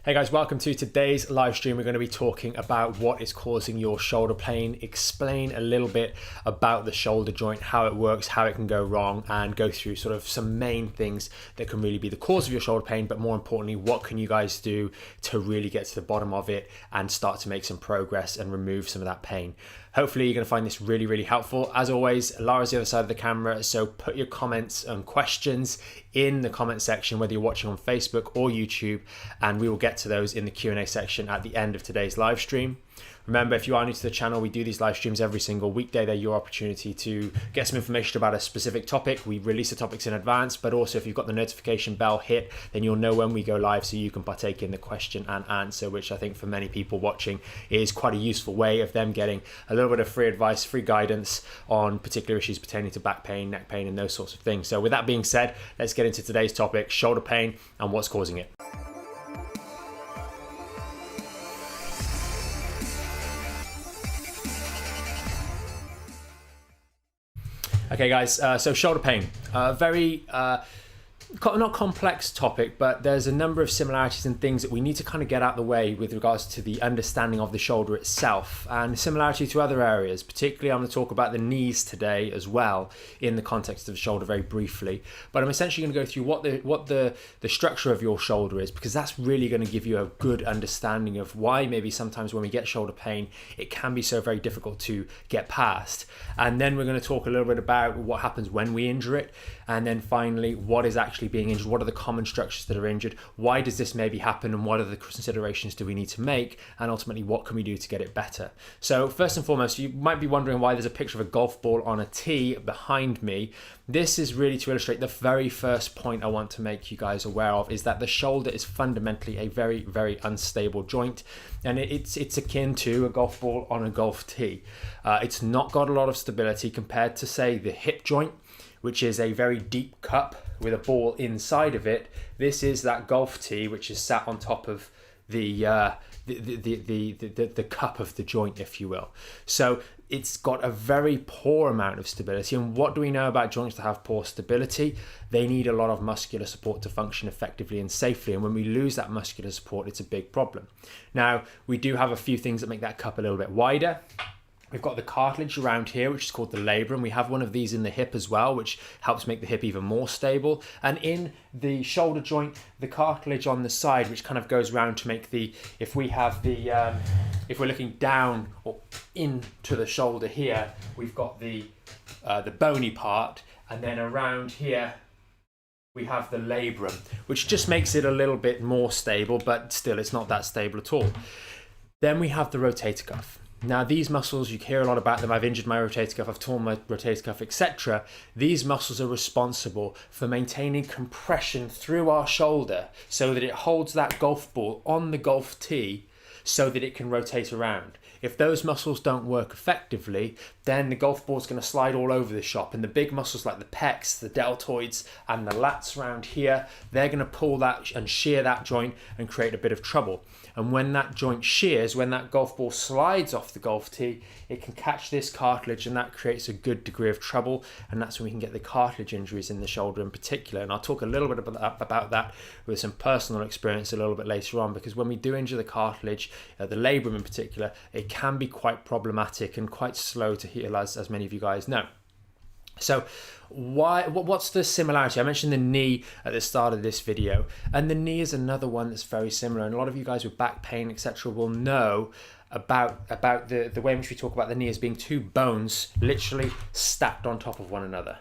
Hey guys, welcome to today's live stream. We're going to be talking about what is causing your shoulder pain, explain a little bit about the shoulder joint, how it works, how it can go wrong, and go through sort of some main things that can really be the cause of your shoulder pain, but more importantly, what can you guys do to really get to the bottom of it and start to make some progress and remove some of that pain. Hopefully you're going to find this really, really helpful. As always, Lara's the other side of the camera, so put your comments and questions in the comment section, whether you're watching on Facebook or YouTube, and we will get to those in the Q&A section at the end of today's live stream. Remember, if you are new to the channel, we do these live streams every single weekday. They're your opportunity to get some information about a specific topic. We release the topics in advance, but also if you've got the notification bell hit, then you'll know when we go live so you can partake in the question and answer, which I think for many people watching is quite a useful way of them getting a little bit of free advice, free guidance on particular issues pertaining to back pain, neck pain, and those sorts of things. So with that being said, let's get into today's topic, shoulder pain and what's causing it. Okay guys, so shoulder pain, very not complex topic, but there's a number of similarities and things that we need to kind of get out of the way with regards to the understanding of the shoulder itself and similarity to other areas. Particularly I'm going to talk about the knees today as well in the context of the shoulder very briefly, but I'm essentially going to go through what the structure of your shoulder is, because that's really going to give you a good understanding of why maybe sometimes when we get shoulder pain it can be so very difficult to get past. And then we're going to talk a little bit about what happens when we injure it, and then finally what is actually being injured, what are the common structures that are injured, why does this maybe happen, and what are the considerations do we need to make, and ultimately what can we do to get it better. So first and foremost, you might be wondering why there's a picture of a golf ball on a tee behind me. This is really to illustrate the very first point I want to make you guys aware of, is that the shoulder is fundamentally a very, very unstable joint, and it's akin to a golf ball on a golf tee. It's not got a lot of stability compared to, say, the hip joint, which is a very deep cup with a ball inside of it. This is that golf tee, which is sat on top of the cup of the joint, if you will. So it's got a very poor amount of stability. And what do we know about joints that have poor stability? They need a lot of muscular support to function effectively and safely. And when we lose that muscular support, it's a big problem. Now, we do have a few things that make that cup a little bit wider. We've got the cartilage around here, which is called the labrum. We have one of these in the hip as well, which helps make the hip even more stable. And in the shoulder joint, the cartilage on the side, which kind of goes around to make the, if we have the, if we're looking down or into the shoulder here, we've got the bony part, and then around here, we have the labrum, which just makes it a little bit more stable, but still it's not that stable at all. Then we have the rotator cuff. Now these muscles, you hear a lot about them. I've injured my rotator cuff, I've torn my rotator cuff, etc. These muscles are responsible for maintaining compression through our shoulder so that it holds that golf ball on the golf tee so that it can rotate around. If those muscles don't work effectively, then the golf ball is going to slide all over the shop, and the big muscles like the pecs, the deltoids, and the lats around here, they're going to pull that and shear that joint and create a bit of trouble. And when that joint shears, when that golf ball slides off the golf tee, it can catch this cartilage, and that creates a good degree of trouble, and that's when we can get the cartilage injuries in the shoulder in particular. And I'll talk a little bit about that with some personal experience a little bit later on, because when we do injure the cartilage, the labrum in particular, it can be quite problematic and quite slow to heal, as many of you guys know. So what's the similarity? I mentioned the knee at the start of this video, and the knee is another one that's very similar, and a lot of you guys with back pain, etc., will know about the way in which we talk about the knee as being two bones literally stacked on top of one another.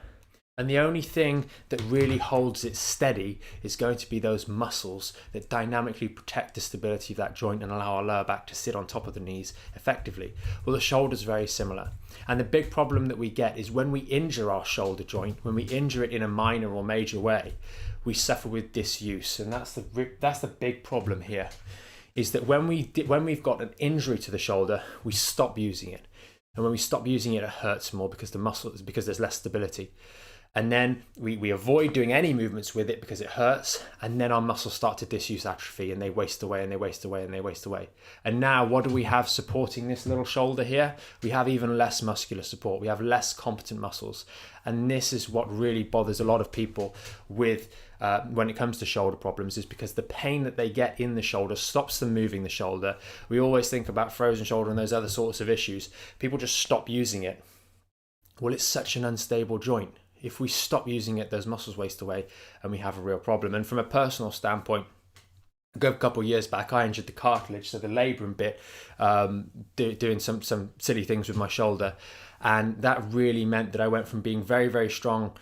And the only thing that really holds it steady is going to be those muscles that dynamically protect the stability of that joint and allow our lower back to sit on top of the knees effectively. Well, the shoulder's very similar. And the big problem that we get is when we injure our shoulder joint, when we injure it in a minor or major way, we suffer with disuse. And that's the big problem here, is that when we've got an injury to the shoulder, we stop using it. And when we stop using it, it hurts more because there's less stability. And then we avoid doing any movements with it because it hurts. And then our muscles start to disuse atrophy and they waste away and they waste away and they waste away. And now what do we have supporting this little shoulder here? We have even less muscular support. We have less competent muscles. And this is what really bothers a lot of people with when it comes to shoulder problems, is because the pain that they get in the shoulder stops them moving the shoulder. We always think about frozen shoulder and those other sorts of issues. People just stop using it. Well, it's such an unstable joint. If we stop using it, those muscles waste away and we have a real problem. And from a personal standpoint, a good couple of years back, I injured the cartilage, so the labrum bit, doing some silly things with my shoulder. And that really meant that I went from being very, very strong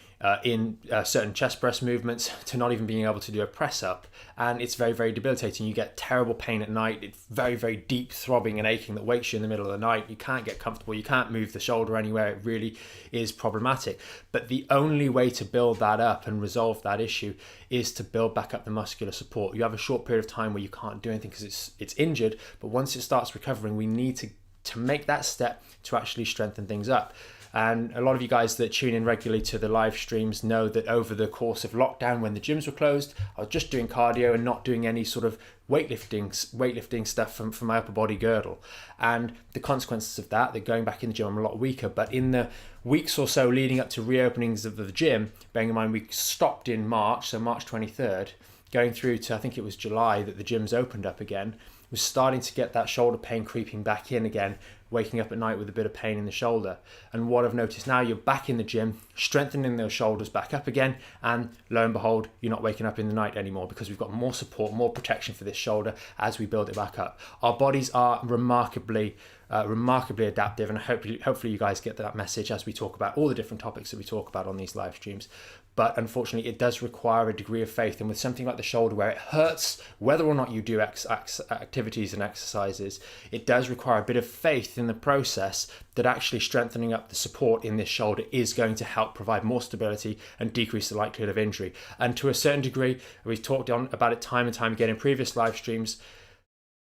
in certain chest press movements to not even being able to do a press up. And it's very, very debilitating. You get terrible pain at night. It's very, very deep throbbing and aching that wakes you in the middle of the night. You can't get comfortable. You can't move the shoulder anywhere. It really is problematic. But the only way to build that up and resolve that issue is to build back up the muscular support. You have a short period of time where you can't do anything because it's injured. But once it starts recovering, we need to make that step to actually strengthen things up. And a lot of you guys that tune in regularly to the live streams know that over the course of lockdown, when the gyms were closed, I was just doing cardio and not doing any sort of weightlifting stuff from my upper body girdle. And the consequences of that, they're going back in the gym, I'm a lot weaker. But in the weeks or so leading up to reopenings of the gym, bearing in mind we stopped in March, so March 23rd, going through to I think it was July that the gyms opened up again, was starting to get that shoulder pain creeping back in again, waking up at night with a bit of pain in the shoulder. And what I've noticed now, you're back in the gym, strengthening those shoulders back up again, and lo and behold, you're not waking up in the night anymore because we've got more support, more protection for this shoulder as we build it back up. Our bodies are remarkably adaptive, and hopefully you guys get that message as we talk about all the different topics that we talk about on these live streams. But unfortunately, it does require a degree of faith. And with something like the shoulder, where it hurts, whether or not you do activities and exercises, it does require a bit of faith in the process that actually strengthening up the support in this shoulder is going to help provide more stability and decrease the likelihood of injury. And to a certain degree, we've talked about it time and time again in previous live streams,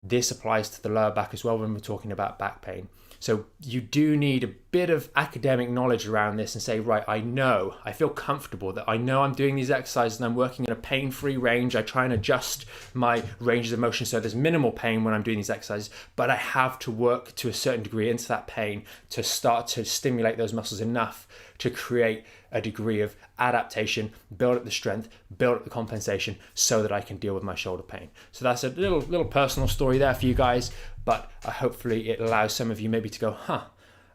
this applies to the lower back as well when we're talking about back pain. So you do need a bit of academic knowledge around this and say, right, I feel comfortable that I know I'm doing these exercises and I'm working in a pain-free range. I try and adjust my ranges of motion so there's minimal pain when I'm doing these exercises, but I have to work to a certain degree into that pain to start to stimulate those muscles enough to create a degree of adaptation, build up the strength, build up the compensation so that I can deal with my shoulder pain. So that's a little personal story there for you guys, but hopefully it allows some of you maybe to go,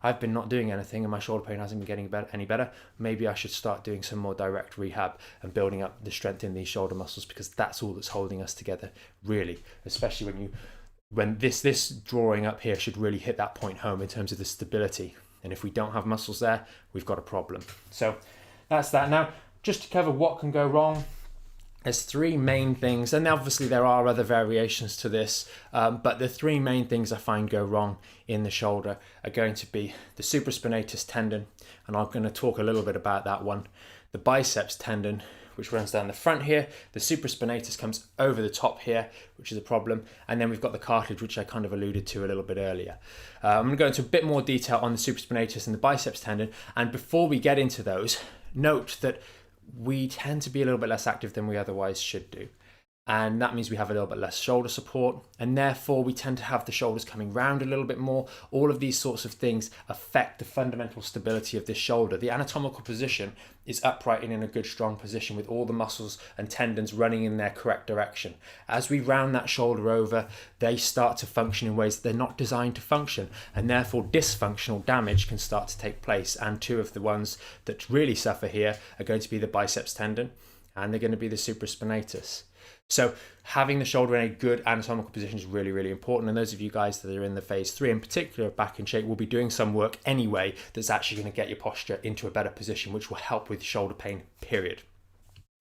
I've been not doing anything and my shoulder pain hasn't been getting any better. Maybe I should start doing some more direct rehab and building up the strength in these shoulder muscles, because that's all that's holding us together, really, especially when this drawing up here should really hit that point home in terms of the stability. And if we don't have muscles there, we've got a problem. So that's that. Now, just to cover what can go wrong, there's three main things, and obviously there are other variations to this, but the three main things I find go wrong in the shoulder are going to be the supraspinatus tendon, and I'm going to talk a little bit about that one, the biceps tendon, which runs down the front here, the supraspinatus comes over the top here, which is a problem, and then we've got the cartilage, which I kind of alluded to a little bit earlier. I'm going to go into a bit more detail on the supraspinatus and the biceps tendon, and before we get into those, note that we tend to be a little bit less active than we otherwise should do. And that means we have a little bit less shoulder support, and therefore we tend to have the shoulders coming round a little bit more. All of these sorts of things affect the fundamental stability of this shoulder. The anatomical position is upright and in a good strong position with all the muscles and tendons running in their correct direction. As we round that shoulder over, they start to function in ways that they're not designed to function, and therefore dysfunctional damage can start to take place. And two of the ones that really suffer here are going to be the biceps tendon, and they're going to be the supraspinatus. So having the shoulder in a good anatomical position is really, really important. And those of you guys that are in the phase 3 in particular, back in shape, will be doing some work anyway that's actually going to get your posture into a better position, which will help with shoulder pain, period.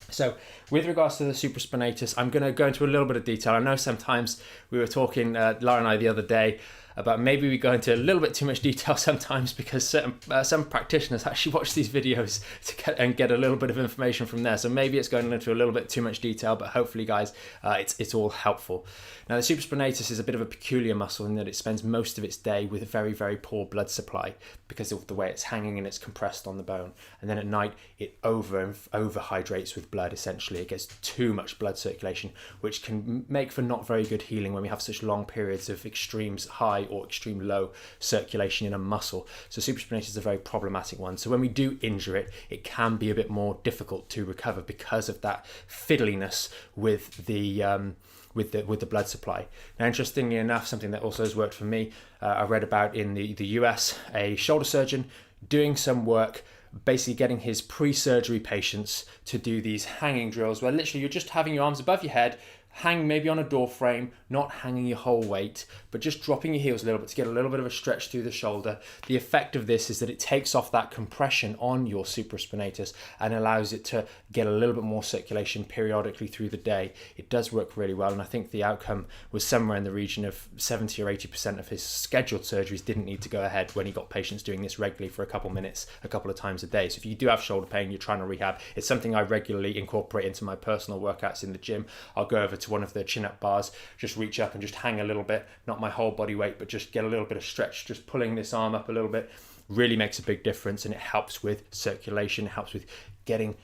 So with regards to the supraspinatus, I'm going to go into a little bit of detail. I know sometimes we were talking, Laura and I, the other day but maybe we go into a little bit too much detail sometimes because some practitioners actually watch these videos to get a little bit of information from there. So maybe it's going into a little bit too much detail, but hopefully guys, it's all helpful. Now the supraspinatus is a bit of a peculiar muscle in that it spends most of its day with a very, very poor blood supply because of the way it's hanging and it's compressed on the bone. And then at night it overhydrates with blood. Essentially, it gets too much blood circulation, which can make for not very good healing when we have such long periods of extreme high or extreme low circulation in a muscle. So supraspinatus is a very problematic one. So when we do injure it, it can be a bit more difficult to recover because of that fiddliness with the blood supply. Now, interestingly enough, something that also has worked for me, I read about in the US, a shoulder surgeon doing some work, basically getting his pre-surgery patients to do these hanging drills where literally you're just having your arms above your head, hang maybe on a door frame, not hanging your whole weight, but just dropping your heels a little bit to get a little bit of a stretch through the shoulder. The effect of this is that it takes off that compression on your supraspinatus and allows it to get a little bit more circulation periodically through the day. It does work really well, and I think the outcome was somewhere in the region of 70 or 80% of his scheduled surgeries didn't need to go ahead when he got patients doing this regularly for a couple minutes, a couple of times a day. So if you do have shoulder pain, you're trying to rehab, it's something I regularly incorporate into my personal workouts in the gym. I'll go over to one of the chin-up bars, just reach up and just hang a little bit, not my whole body weight, but just get a little bit of stretch. Just pulling this arm up a little bit really makes a big difference, and it helps with circulation, it helps with getting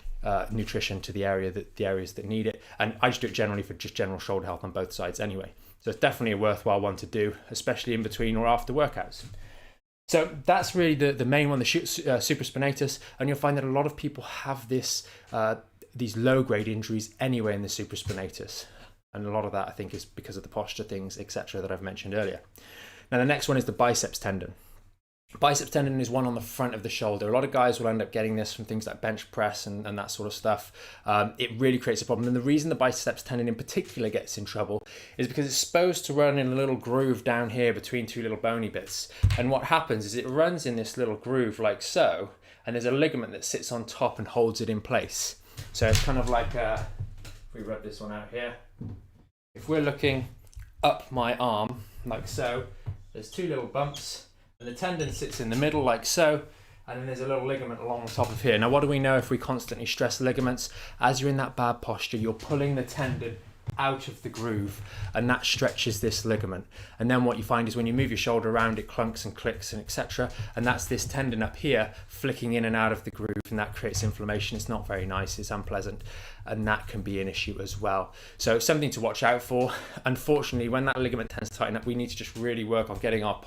nutrition to the areas that need it. And I just do it generally for just general shoulder health on both sides anyway. So it's definitely a worthwhile one to do, especially in between or after workouts. So that's really the main one, the supraspinatus, and you'll find that a lot of people have this these low-grade injuries anyway in the supraspinatus. And a lot of that, I think, is because of the posture things, etc., that I've mentioned earlier. Now, the next one is the biceps tendon. Biceps tendon is one on the front of the shoulder. A lot of guys will end up getting this from things like bench press and that sort of stuff. It really creates a problem. And the reason the biceps tendon in particular gets in trouble is because it's supposed to run in a little groove down here between two little bony bits. And what happens is it runs in this little groove like so, and there's a ligament that sits on top and holds it in place. So it's kind of like, if we rub this one out here, if we're looking up my arm like so, there's two little bumps and the tendon sits in the middle like so, and then there's a little ligament along the top of here. Now, what do we know if we constantly stress ligaments? As you're in that bad posture, you're pulling the tendon out of the groove, and that stretches this ligament. And then what you find is when you move your shoulder around, it clunks and clicks and etc. And that's this tendon up here flicking in and out of the groove, and that creates inflammation. It's not very nice, it's unpleasant, and that can be an issue as well. So something to watch out for. Unfortunately, when that ligament tends to tighten up, we need to just really work on getting our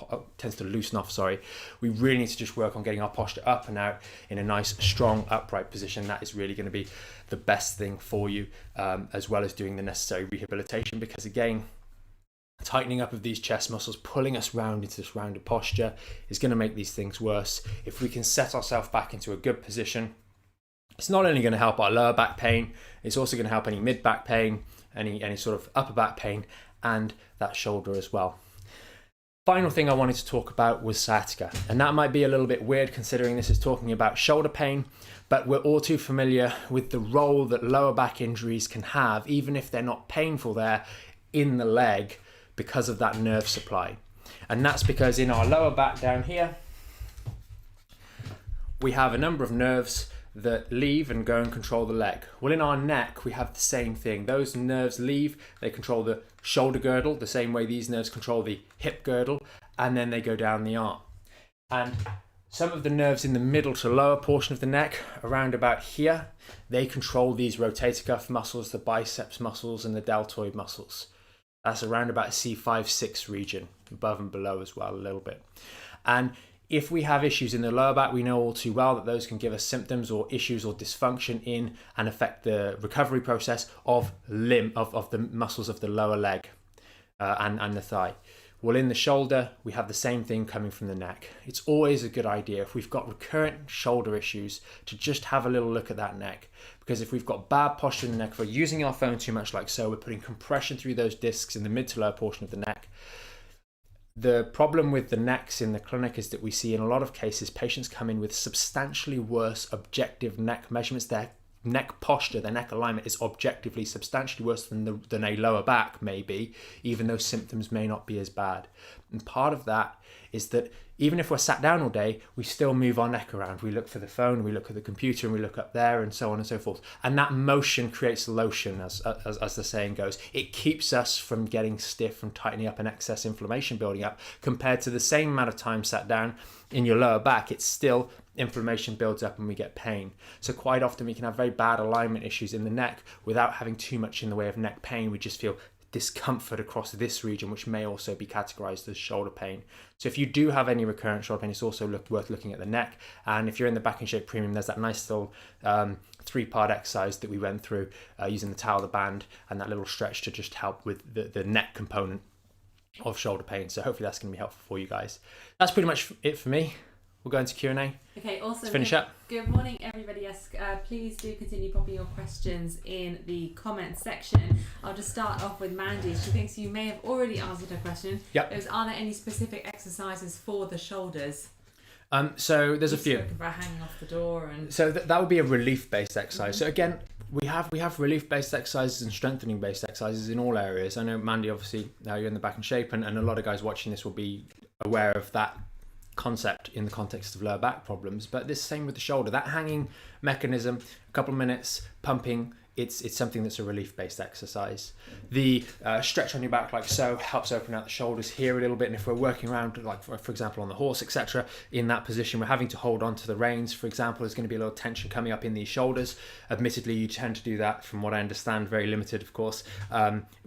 we really need to just work on getting our posture up and out in a nice, strong, upright position. That is really going to be the best thing for you, as well as doing the necessary rehabilitation, because again, tightening up of these chest muscles, pulling us round into this rounded posture is going to make these things worse. If we can set ourselves back into a good position, it's not only going to help our lower back pain, it's also going to help any mid back pain, any sort of upper back pain, and that shoulder as well. Final thing I wanted to talk about was sciatica, and that might be a little bit weird considering this is talking about shoulder pain, but we're all too familiar with the role that lower back injuries can have, even if they're not painful there, in the leg because of that nerve supply. And that's because in our lower back down here, we have a number of nerves that leave and go and control the leg. Well, in our neck, we have the same thing. Those nerves leave, they control the shoulder girdle, the same way these nerves control the hip girdle, and then they go down the arm. And some of the nerves in the middle to lower portion of the neck, around about here, they control these rotator cuff muscles, the biceps muscles, and the deltoid muscles. That's around about C5-6 region, above and below as well a little bit. And if we have issues in the lower back, we know all too well that those can give us symptoms or issues or dysfunction in and affect the recovery process of the muscles of the lower leg and the thigh. Well, in the shoulder, we have the same thing coming from the neck. It's always a good idea if we've got recurrent shoulder issues to just have a little look at that neck. Because if we've got bad posture in the neck, if we're using our phone too much like so, we're putting compression through those discs in the mid to lower portion of the neck. The problem with the necks in the clinic is that we see in a lot of cases patients come in with substantially worse objective neck measurements. Their neck posture, their neck alignment is objectively substantially worse than a lower back maybe, even though symptoms may not be as bad. And part of that is that even if we're sat down all day, we still move our neck around. We look for the phone, we look at the computer, and we look up there, and so on and so forth. And that motion creates lotion, as the saying goes. It keeps us from getting stiff, from tightening up and excess inflammation building up. Compared to the same amount of time sat down in your lower back, it's still inflammation builds up and we get pain. So quite often we can have very bad alignment issues in the neck without having too much in the way of neck pain. We just feel discomfort across this region, which may also be categorized as shoulder pain. So if you do have any recurrent shoulder pain, it's also worth looking at the neck. And if you're in the Back in Shape Premium, there's that nice little 3-part exercise that we went through using the towel, the band, and that little stretch to just help with the neck component of shoulder pain. So hopefully that's going to be helpful for you guys. That's pretty much it for me. We'll go into Q&A. Okay, awesome. Let's finish up. Good morning, everybody. Yes, please do continue popping your questions in the comments section. I'll just start off with Mandy. She thinks you may have already answered her question. Yep. It was, are there any specific exercises for the shoulders? So there's a few. About hanging off the door and. So that would be a relief-based exercise. So again, we have relief-based exercises and strengthening-based exercises in all areas. I know Mandy, obviously, now you're in the Back in Shape, and a lot of guys watching this will be aware of that concept in the context of lower back problems. But this same with the shoulder, that hanging mechanism, a couple of minutes pumping, it's something that's a relief-based exercise. The stretch on your back like so helps open out the shoulders here a little bit, and if we're working around, like for example on the horse, etc., in that position we're having to hold on to the reins, for example, there's going to be a little tension coming up in these shoulders. Admittedly, you tend to do that, from what I understand, very limited of course,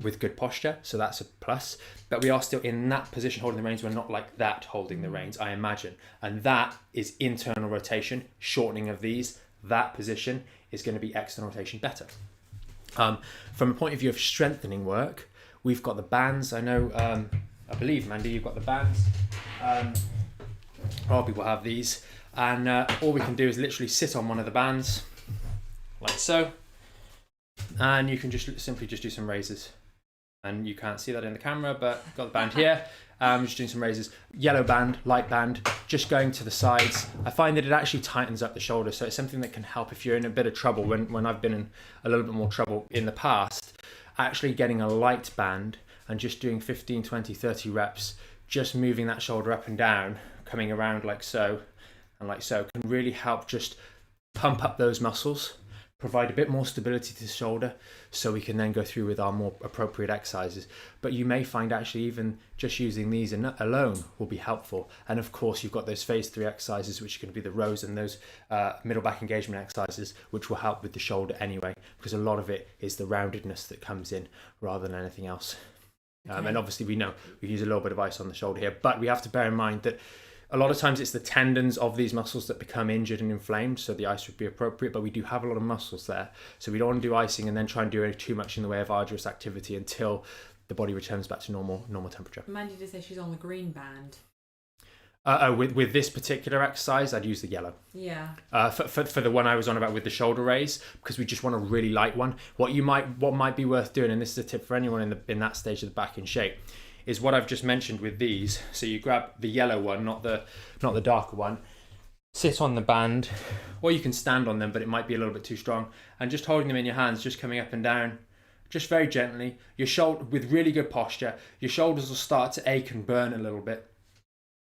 with good posture, so that's a plus. But we are still in that position holding the reins. We're not like that holding the reins, I imagine, and that is internal rotation, shortening of these. That position is going to be external rotation better. From a point of view of strengthening work, we've got the bands. I know, I believe, Mandy, you've got the bands. A lot of people have these, and all we can do is literally sit on one of the bands, like so, and you can just simply do some raises. And you can't see that in the camera, but got the band here. Just doing some raises. Yellow band, light band, just going to the sides. I find that it actually tightens up the shoulder, so it's something that can help if you're in a bit of trouble. When I've been in a little bit more trouble in the past, actually getting a light band and just doing 15, 20, 30 reps, just moving that shoulder up and down, coming around like so and like so, can really help just pump up those muscles, provide a bit more stability to the shoulder, so we can then go through with our more appropriate exercises. But you may find actually even just using these alone will be helpful. And of course you've got those phase 3 exercises, which are going to be the rows, and those middle back engagement exercises, which will help with the shoulder anyway, because a lot of it is the roundedness that comes in rather than anything else. Okay. And obviously we know we use a little bit of ice on the shoulder here, but we have to bear in mind that a lot of times it's the tendons of these muscles that become injured and inflamed, so the ice would be appropriate, but we do have a lot of muscles there. So we don't want to do icing and then try and do too much in the way of arduous activity until the body returns back to normal temperature. Mandy did say she's on the green band. With this particular exercise, I'd use the yellow. Yeah. For the one I was on about with the shoulder raise, because we just want a really light one. What might be worth doing, and this is a tip for anyone in that stage of the Back in Shape, is what I've just mentioned with these. So you grab the yellow one, not the darker one, sit on the band, or you can stand on them, but it might be a little bit too strong, and just holding them in your hands, just coming up and down, just very gently. Your shoulder, with really good posture, your shoulders will start to ache and burn a little bit.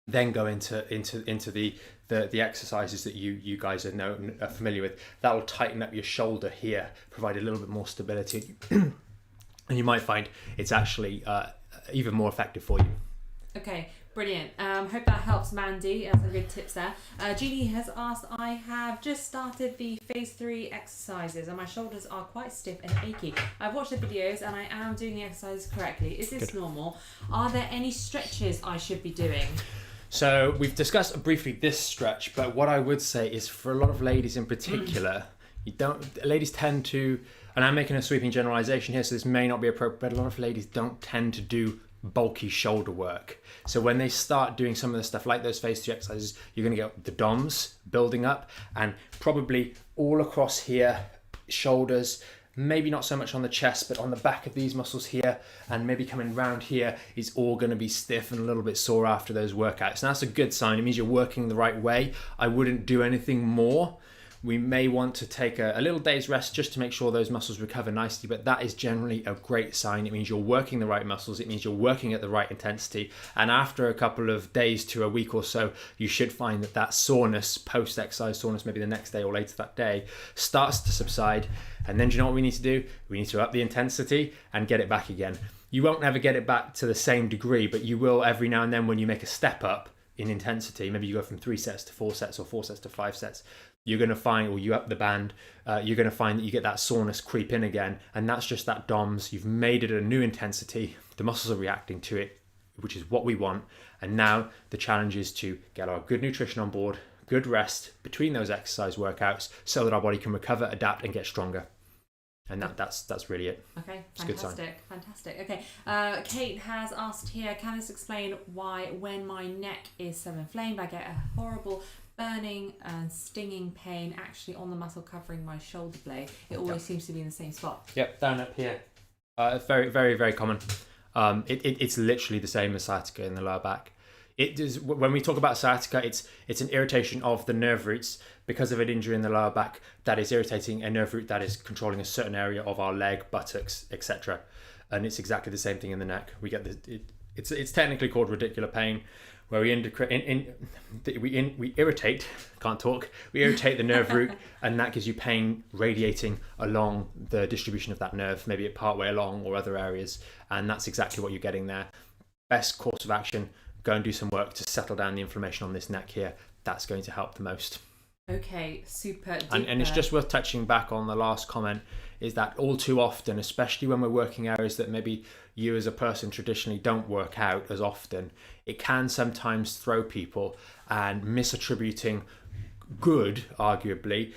Then go into the exercises that you guys are familiar with. That will tighten up your shoulder here, provide a little bit more stability, and you might find it's actually even more effective for you. Okay, brilliant. Hope that helps, Mandy. Some good tips there. Jeannie has asked, I have just started the phase 3 exercises and my shoulders are quite stiff and achy. I've watched the videos and I am doing the exercises correctly. Is this normal? Are there any stretches I should be doing? So we've discussed briefly this stretch, but what I would say is for a lot of ladies in particular, ladies tend to, and I'm making a sweeping generalization here, so this may not be appropriate, but a lot of ladies don't tend to do bulky shoulder work. So when they start doing some of the stuff like those phase 3 exercises, you're going to get the DOMs building up, and probably all across here, shoulders, maybe not so much on the chest, but on the back of these muscles here, and maybe coming round here is all going to be stiff and a little bit sore after those workouts. And that's a good sign. It means you're working the right way. I wouldn't do anything more We may want to take a little day's rest just to make sure those muscles recover nicely, but that is generally a great sign. It means you're working the right muscles, it means you're working at the right intensity, and after a couple of days to a week or so, you should find that soreness, post-exercise soreness, maybe the next day or later that day, starts to subside. And then do you know what we need to do? We need to up the intensity and get it back again. You won't ever get it back to the same degree, but you will every now and then when you make a step up in intensity. Maybe you go from 3 sets to 4 sets or 4 sets to 5 sets. You're going to find, or you up the band, you're going to find that you get that soreness creep in again. And that's just that DOMS. You've made it a new intensity. The muscles are reacting to it, which is what we want. And now the challenge is to get our good nutrition on board, good rest between those exercise workouts so that our body can recover, adapt, and get stronger. And that's really it. Okay, it's fantastic. Okay, Kate has asked here, can this explain why when my neck is so inflamed, I get a horrible burning and stinging pain actually on the muscle covering my shoulder blade? It always seems to be in the same spot. Yep, down up here. Very, very, very common. It's literally the same as sciatica in the lower back. It is, when we talk about sciatica, it's an irritation of the nerve roots because of an injury in the lower back that is irritating a nerve root that is controlling a certain area of our leg, buttocks, etc. And it's exactly the same thing in the neck. We get it's technically called radicular pain, where we irritate, can't talk, we irritate the nerve root, and that gives you pain radiating along the distribution of that nerve, maybe at part way along or other areas, and that's exactly what you're getting there. Best course of action, go and do some work to settle down the inflammation on this neck here. That's going to help the most. Okay, super. And it's just worth touching back on the last comment, is that all too often, especially when we're working areas that maybe you as a person traditionally don't work out as often, it can sometimes throw people, and misattributing good, arguably,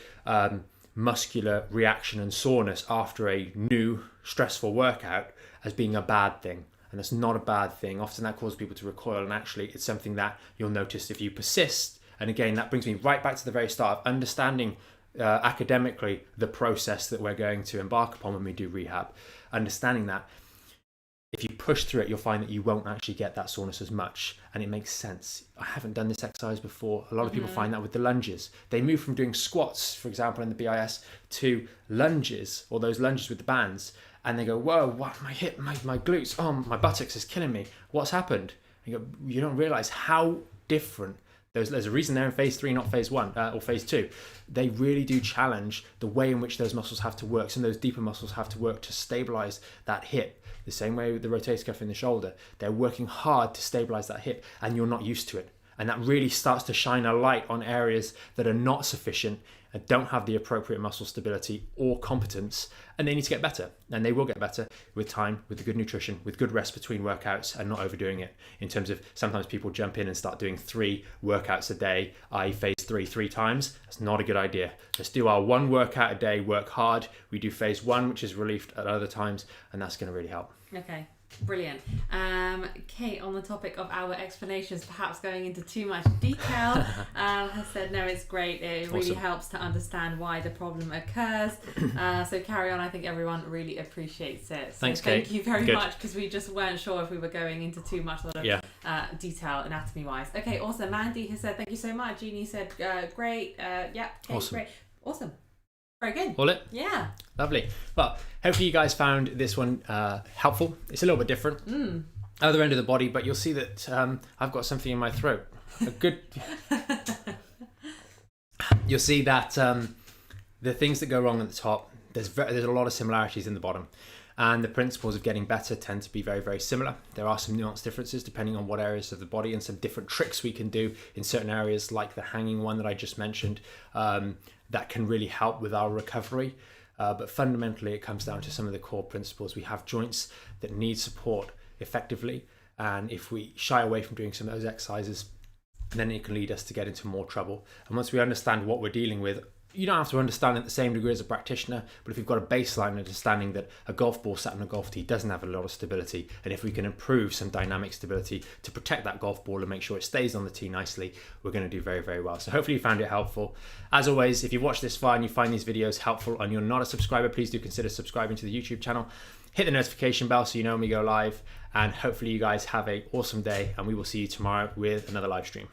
muscular reaction and soreness after a new stressful workout as being a bad thing. And that's not a bad thing. Often that causes people to recoil, and actually it's something that you'll notice if you persist. And again, that brings me right back to the very start of understanding academically the process that we're going to embark upon when we do rehab. Understanding that if you push through it, you'll find that you won't actually get that soreness as much, and it makes sense. I haven't done this exercise before. A lot of people find that with the lunges. They move from doing squats, for example, in the BIS, to lunges, or those lunges with the bands, and they go, whoa, what, my hip, my glutes, oh, my buttocks is killing me. What's happened? And you don't realize how different. There's a reason they're in phase 3, not phase 1 or phase 2. They really do challenge the way in which those muscles have to work. Some of those deeper muscles have to work to stabilize that hip. The same way with the rotator cuff in the shoulder. They're working hard to stabilize that hip, and you're not used to it. And that really starts to shine a light on areas that are not sufficient and don't have the appropriate muscle stability or competence, and they need to get better. And they will get better with time, with the good nutrition, with good rest between workouts, and not overdoing it. In terms of, sometimes people jump in and start doing 3 workouts a day, i.e. phase 3 times. That's not a good idea. Let's do our 1 workout a day, work hard. We do phase 1, which is relief at other times, and that's going to really help. Okay. Brilliant. Kate, on the topic of our explanations, perhaps going into too much detail, has said, no, it's great. It really helps to understand why the problem occurs. So carry on. I think everyone really appreciates it. So thanks, Kate. Thank you very much, because we just weren't sure if we were going into too much detail anatomy-wise. Okay, awesome. Mandy has said, thank you so much. Jeannie said, great. Kate, awesome. Great. Awesome. Very good. All it? Yeah. Lovely. Well, hopefully you guys found this one helpful. It's a little bit different. Other end of the body, but you'll see that I've got something in my throat. You'll see that the things that go wrong at the top, there's a lot of similarities in the bottom. And the principles of getting better tend to be very, very similar. There are some nuanced differences depending on what areas of the body, and some different tricks we can do in certain areas, like the hanging one that I just mentioned, that can really help with our recovery. But fundamentally, it comes down to some of the core principles. We have joints that need support effectively, and if we shy away from doing some of those exercises, then it can lead us to get into more trouble. And once we understand what we're dealing with, you don't have to understand it at the same degree as a practitioner, but if you've got a baseline understanding that a golf ball sat on a golf tee doesn't have a lot of stability, and if we can improve some dynamic stability to protect that golf ball and make sure it stays on the tee nicely, we're going to do very, very well. So hopefully you found it helpful. As always, if you've watched this far and you find these videos helpful and you're not a subscriber, please do consider subscribing to the YouTube channel. Hit the notification bell so you know when we go live, and hopefully you guys have an awesome day, and we will see you tomorrow with another live stream.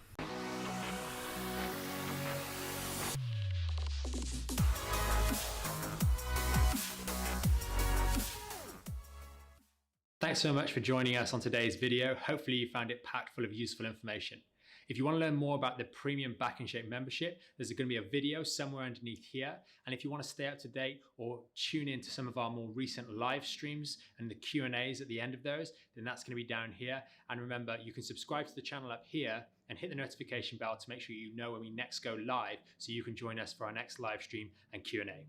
Thanks so much for joining us on today's video. Hopefully you found it packed full of useful information. If you want to learn more about the premium Back in Shape membership, there's going to be a video somewhere underneath here. And if you want to stay up to date or tune into some of our more recent live streams and the Q&As at the end of those, then that's going to be down here. And remember, you can subscribe to the channel up here and hit the notification bell to make sure you know when we next go live, so you can join us for our next live stream and Q&A.